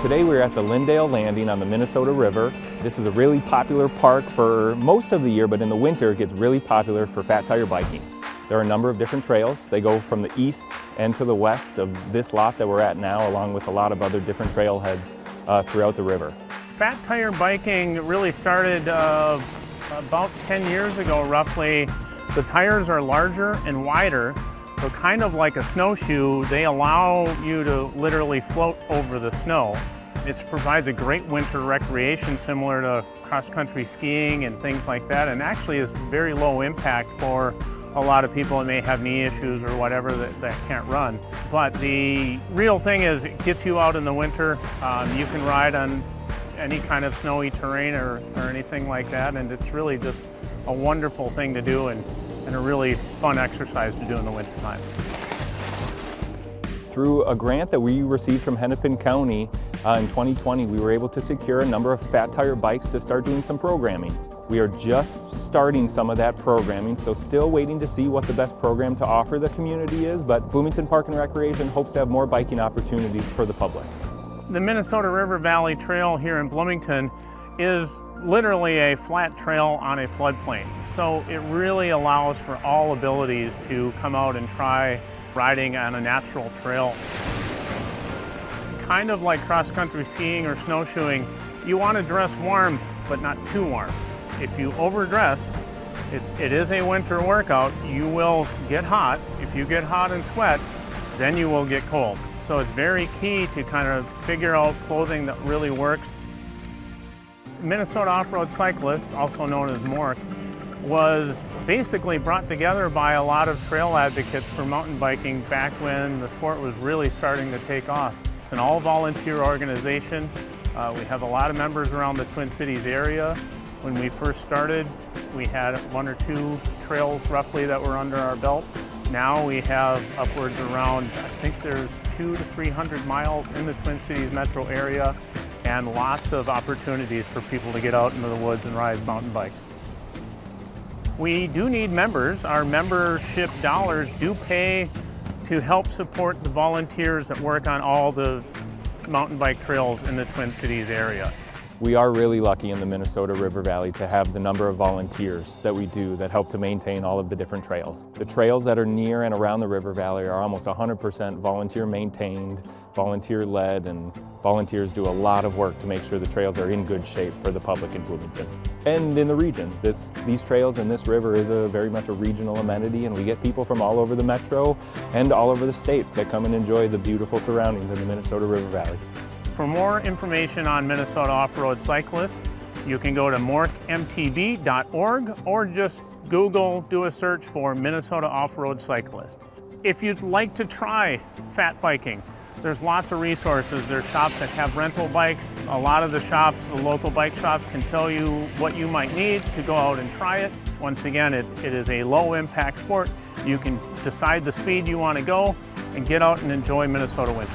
Today we're at the Lyndale Landing on the Minnesota River. This is a really popular park for most of the year, but in the winter it gets really popular for fat tire biking. There are a number of different trails. They go from the east and to the west of this lot that we're at now, along with a lot of other different trailheads throughout the river. Fat tire biking really started about 10 years ago, roughly. The tires are larger and wider, so kind of like a snowshoe, they allow you to literally float over the snow. It provides a great winter recreation similar to cross-country skiing and things like that, and actually is very low impact for a lot of people that may have knee issues or whatever that can't run. But the real thing is it gets you out in the winter. You can ride on any kind of snowy terrain or anything like that, and it's really just a wonderful thing to do and a really fun exercise to do in the wintertime. Through a grant that we received from Hennepin County in 2020, we were able to secure a number of fat tire bikes to start doing some programming. We are just starting some of that programming, so still waiting to see what the best program to offer the community is, but Bloomington Park and Recreation hopes to have more biking opportunities for the public. The Minnesota River Valley Trail here in Bloomington is literally a flat trail on a floodplain. So it really allows for all abilities to come out and try riding on a natural trail. Kind of like cross-country skiing or snowshoeing, you want to dress warm, but not too warm. If you overdress, it is a winter workout. You will get hot. If you get hot and sweat, then you will get cold. So it's very key to kind of figure out clothing that really works. Minnesota Off-Road Cyclist, also known as MORC, was basically brought together by a lot of trail advocates for mountain biking back when the sport was really starting to take off. It's an all-volunteer organization. We have a lot of members around the Twin Cities area. When we first started, we had 1 or 2 trails roughly that were under our belt. Now we have upwards around, I think there's 200 to 300 miles in the Twin Cities metro area, and lots of opportunities for people to get out into the woods and ride mountain bikes. We do need members. Our membership dollars do pay to help support the volunteers that work on all the mountain bike trails in the Twin Cities area. We are really lucky in the Minnesota River Valley to have the number of volunteers that we do that help to maintain all of the different trails. The trails that are near and around the River Valley are almost 100% volunteer maintained, volunteer led, and volunteers do a lot of work to make sure the trails are in good shape for the public in Bloomington and in the region. These trails and this river is very much a regional amenity, and we get people from all over the metro and all over the state that come and enjoy the beautiful surroundings in the Minnesota River Valley. For more information on Minnesota Off-Road Cyclists, you can go to morcmtb.org or just do a search for Minnesota Off-Road Cyclist. If you'd like to try fat biking, there's lots of resources. There's shops that have rental bikes. A lot of the shops, the local bike shops, can tell you what you might need to go out and try it. Once again, it is a low impact sport. You can decide the speed you want to go and get out and enjoy Minnesota winter.